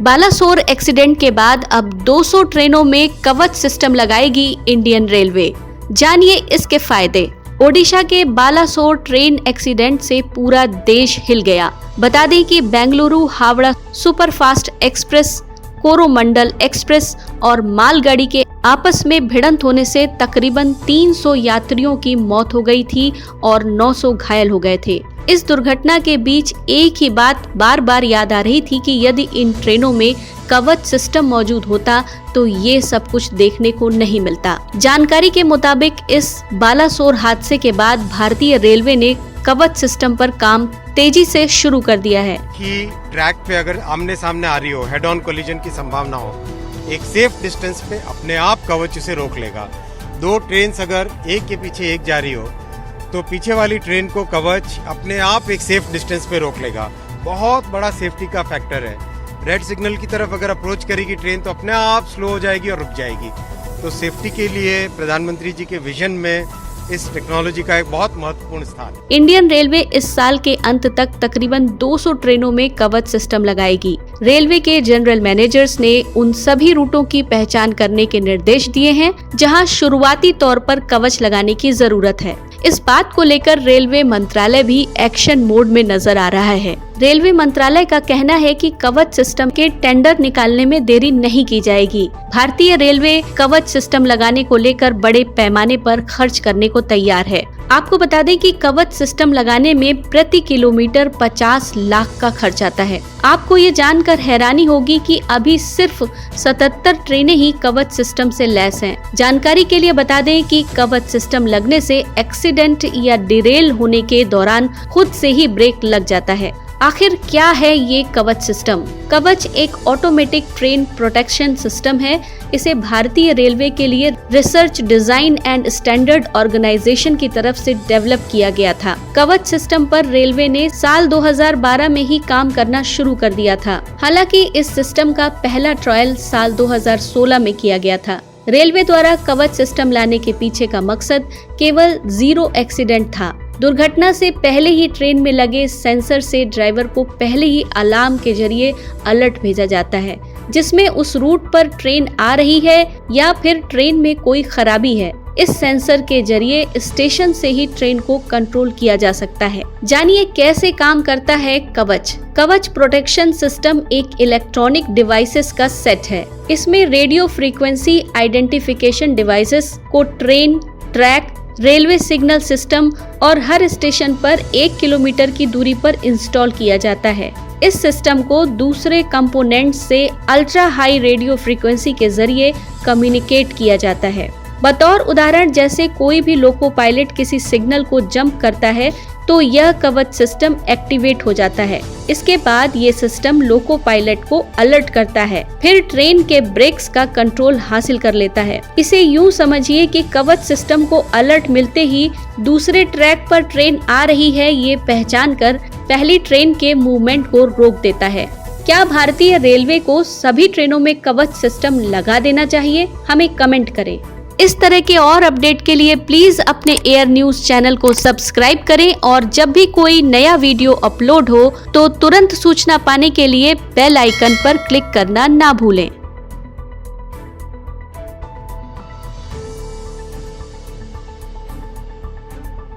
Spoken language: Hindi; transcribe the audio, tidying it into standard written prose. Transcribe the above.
बालासोर एक्सीडेंट के बाद अब 200 ट्रेनों में कवच सिस्टम लगाएगी इंडियन रेलवे। जानिए इसके फायदे। ओडिशा के बालासोर ट्रेन एक्सीडेंट से पूरा देश हिल गया। बता दें कि Bengaluru Howrah superfast express, Coromandel express और मालगाड़ी के आपस में भिड़ंत होने से तकरीबन 300 यात्रियों की मौत हो गई थी और 900 घायल हो गए थे। इस दुर्घटना के बीच एक ही बात बार बार याद आ रही थी कि यदि इन ट्रेनों में कवच सिस्टम मौजूद होता तो ये सब कुछ देखने को नहीं मिलता। जानकारी के मुताबिक इस बालासोर हादसे के बाद भारतीय रेलवे ने कवच सिस्टम पर काम तेजी से शुरू कर दिया है कि ट्रैक पे अगर आमने सामने आ रही हो, हेड ऑन कोलिजन की संभावना हो, एक सेफ डिस्टेंस पे अपने आप कवच उसे रोक लेगा। दो ट्रेन अगर एक के पीछे एक जा रही हो तो पीछे वाली ट्रेन को कवच अपने आप एक सेफ डिस्टेंस पे रोक लेगा। बहुत बड़ा सेफ्टी का फैक्टर है। रेड सिग्नल की तरफ अगर अप्रोच करेगी ट्रेन तो अपने आप स्लो हो जाएगी और रुक जाएगी। तो सेफ्टी के लिए प्रधानमंत्री जी के विजन में इस टेक्नोलॉजी का एक बहुत महत्वपूर्ण स्थान है। इंडियन रेलवे इस साल के अंत तक तकरीबन 200 ट्रेनों में कवच सिस्टम लगाएगी। रेलवे के जनरल मैनेजर्स ने उन सभी रूटों की पहचान करने के निर्देश दिए हैं जहां शुरुआती तौर पर कवच लगाने की जरूरत है। इस बात को लेकर रेलवे मंत्रालय भी एक्शन मोड में नजर आ रहा है। रेलवे मंत्रालय का कहना है कि कवच सिस्टम के टेंडर निकालने में देरी नहीं की जाएगी। भारतीय रेलवे कवच सिस्टम लगाने को लेकर बड़े पैमाने पर खर्च करने को तैयार है। आपको बता दें कि कवच सिस्टम लगाने में प्रति किलोमीटर 50 लाख का खर्च आता है। आपको ये जानकर हैरानी होगी कि अभी सिर्फ 77 ट्रेनें ही कवच सिस्टम से लैस हैं। जानकारी के लिए बता दें कि कवच सिस्टम लगने से एक्सीडेंट या डिरेल होने के दौरान खुद से ही ब्रेक लग जाता है। आखिर क्या है ये कवच सिस्टम? कवच एक ऑटोमेटिक ट्रेन प्रोटेक्शन सिस्टम है। इसे भारतीय रेलवे के लिए research, design and standard organisation की तरफ से डेवलप किया गया था। कवच सिस्टम पर रेलवे ने साल 2012 में ही काम करना शुरू कर दिया था। हालांकि इस सिस्टम का पहला ट्रायल साल 2016 में किया गया था। रेलवे द्वारा कवच सिस्टम लाने के पीछे का मकसद केवल 0 एक्सीडेंट था। दुर्घटना से पहले ही ट्रेन में लगे सेंसर से ड्राइवर को पहले ही अलार्म के जरिए अलर्ट भेजा जाता है, जिसमें उस रूट पर ट्रेन आ रही है या फिर ट्रेन में कोई खराबी है। इस सेंसर के जरिए स्टेशन से ही ट्रेन को कंट्रोल किया जा सकता है। जानिए कैसे काम करता है कवच। कवच प्रोटेक्शन सिस्टम एक इलेक्ट्रॉनिक डिवाइसेस का सेट है। इसमें रेडियो फ्रीक्वेंसी आइडेंटिफिकेशन डिवाइसेस को train, track, railway signal system और हर स्टेशन पर 1 किलोमीटर की दूरी पर इंस्टॉल किया जाता है। इस सिस्टम को दूसरे कंपोनेंट से अल्ट्रा हाई रेडियो फ्रीक्वेंसी के जरिए कम्युनिकेट किया जाता है। बतौर उदाहरण, जैसे कोई भी लोको पायलट किसी सिग्नल को जंप करता है तो यह कवच सिस्टम एक्टिवेट हो जाता है। इसके बाद ये सिस्टम लोको पायलट को अलर्ट करता है, फिर ट्रेन के ब्रेक्स का कंट्रोल हासिल कर लेता है। इसे यूं समझिए कि कवच सिस्टम को अलर्ट मिलते ही दूसरे ट्रैक पर ट्रेन आ रही है ये पहचान कर पहली ट्रेन के मूवमेंट को रोक देता है। क्या भारतीय रेलवे को सभी ट्रेनों में कवच सिस्टम लगा देना चाहिए? हमें कमेंट करें। इस तरह के और अपडेट के लिए प्लीज अपने एयर न्यूज चैनल को सब्सक्राइब करें और जब भी कोई नया वीडियो अपलोड हो तो तुरंत सूचना पाने के लिए बेल आइकन पर क्लिक करना ना भूलें।